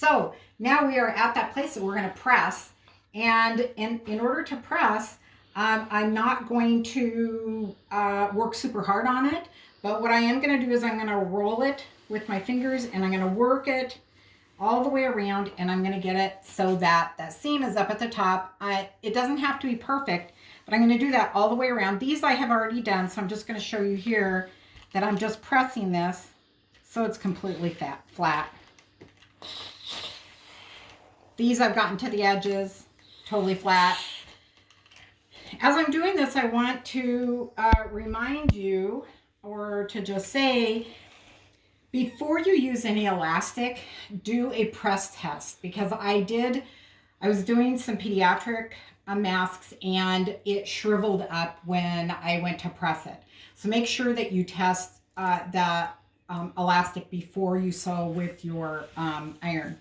So now we are at that place that we're going to press. And in order to press, I'm not going to work super hard on it. But what I am going to do is I'm going to roll it with my fingers and I'm going to work it all the way around, and I'm going to get it so that that seam is up at the top. It doesn't have to be perfect, but I'm going to do that all the way around. These I have already done, so I'm just going to show you here that I'm just pressing this so it's completely flat. These I've gotten to the edges, totally flat. As I'm doing this, I want to remind you, or to just say, before you use any elastic, do a press test, because I was doing some pediatric masks and it shriveled up when I went to press it. So make sure that you test the elastic before you sew with your iron.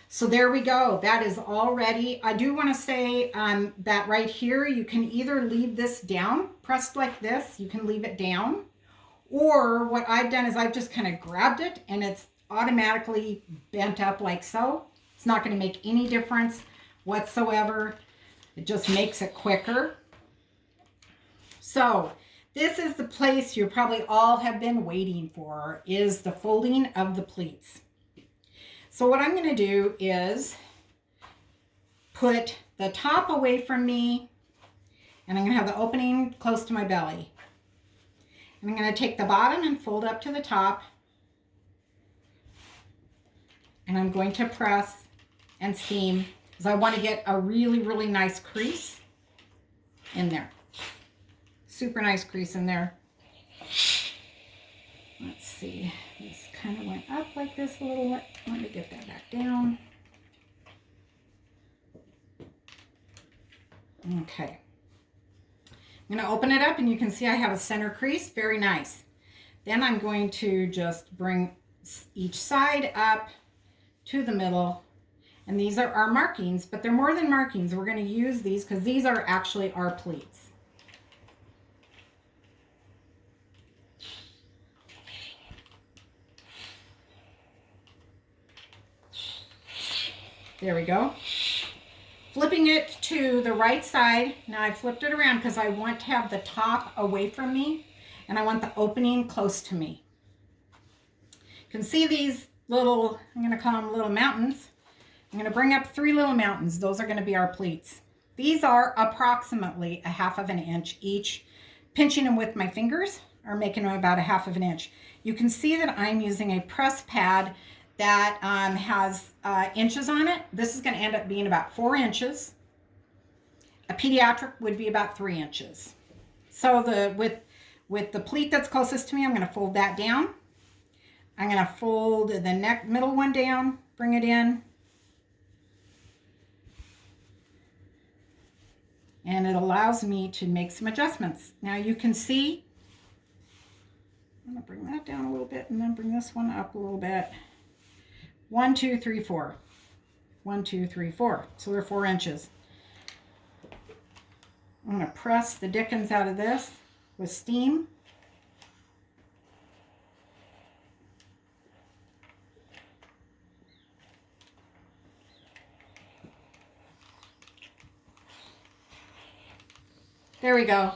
So there we go. That is all ready. I do want to say that right here, you can either leave this down, pressed like this, you can leave it down. Or what I've done is I've just kind of grabbed it and it's automatically bent up like so. It's not going to make any difference whatsoever. It just makes it quicker. So this is the place you probably all have been waiting for, is the folding of the pleats. So what I'm going to do is put the top away from me, and I'm going to have the opening close to my belly. And I'm going to take the bottom and fold up to the top. And I'm going to press and seam, because I want to get a really, really nice crease in there. Super nice crease in there. Let's see. This kind of went up like this a little bit. Let me get that back down. Okay. I'm going to open it up and you can see I have a center crease. Very nice. Then I'm going to just bring each side up to the middle. And these are our markings, but they're more than markings. We're going to use these because these are actually our pleats. There we go. Flipping it to the right side. Now I flipped it around because I want to have the top away from me and I want the opening close to me. You can see these little, I'm going to call them little mountains. I'm going to bring up 3 little mountains. Those are going to be our pleats. These are approximately 1/2 inch each. Pinching them with my fingers are making them about 1/2 inch. You can see that I'm using a press pad that has inches on it. This is going to end up being about 4 inches. A pediatric would be about 3 inches. So with the pleat that's closest to me, I'm going to fold that down. I'm going to fold the middle one down, bring it in. And it allows me to make some adjustments. Now you can see, I'm going to bring that down a little bit and then bring this one up a little bit. 1, 2, 3, 4. 1, 2, 3, 4. So they're 4 inches. I'm going to press the dickens out of this with steam. There we go.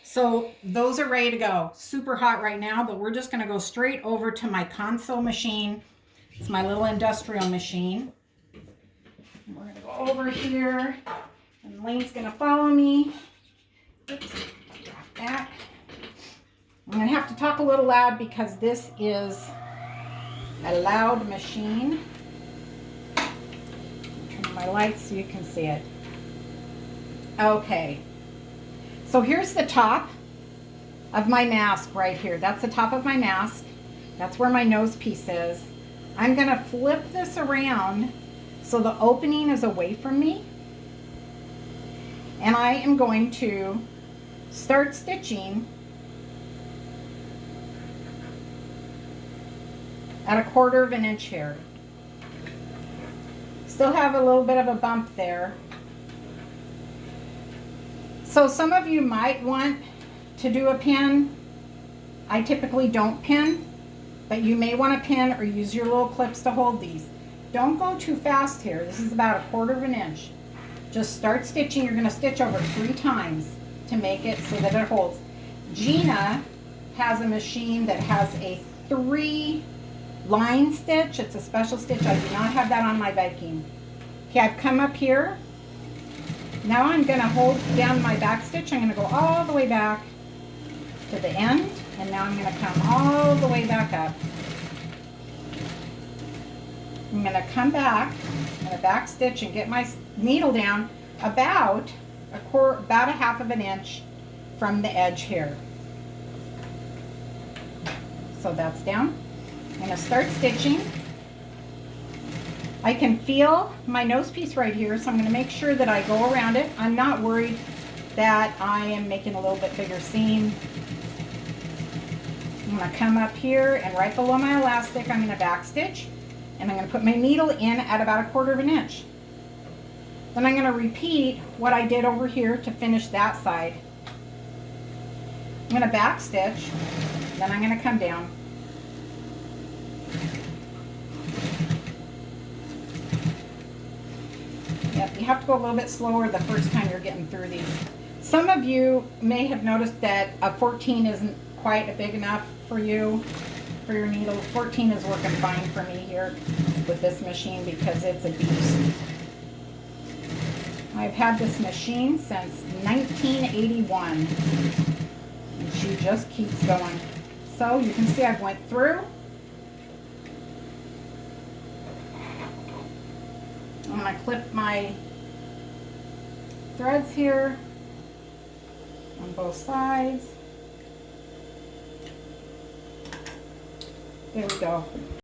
So those are ready to go. Super hot right now, but we're just going to go straight over to my console machine. It's my little industrial machine. And we're going to go over here, and Lane's going to follow me. Oops, drop that. I'm going to have to talk a little loud because this is a loud machine. Turn on my lights so you can see it. Okay. So here's the top of my mask right here. That's the top of my mask. That's where my nose piece is. I'm going to flip this around so the opening is away from me. And I am going to start stitching at 1/4 inch here. Still have a little bit of a bump there. So some of you might want to do a pin. I typically don't pin, but you may want to pin or use your little clips to hold these. don't go too fast here. This is about 1/4 of an inch. Just start stitching. You're going to stitch over 3 times to make it so that it holds. Gina has a machine that has a 3-line stitch. It's a special stitch. I do not have that on my Viking. Okay, I've come up here. Now I'm going to hold down my back stitch. I'm going to go all the way back to the end, and now I'm going to come all the way back up. I'm going to come back and a back stitch and get my needle down about a 1/2 of an inch from the edge here. So that's down. I'm going to start stitching. I can feel my nose piece right here, so I'm going to make sure that I go around it. I'm not worried that I am making a little bit bigger seam. I'm going to come up here, and right below my elastic I'm going to back stitch, and I'm going to put my needle in at about 1/4 of an inch. Then I'm going to repeat what I did over here to finish that side. I'm going to back stitch, then I'm going to come down. Yep, you have to go a little bit slower the first time you're getting through these. Some of you may have noticed that a 14 isn't quite big enough for you, for your needle. 14 is working fine for me here with this machine because it's a beast. I've had this machine since 1981, and she just keeps going. So you can see I've went through. I'm going to clip my threads here on both sides. There we go.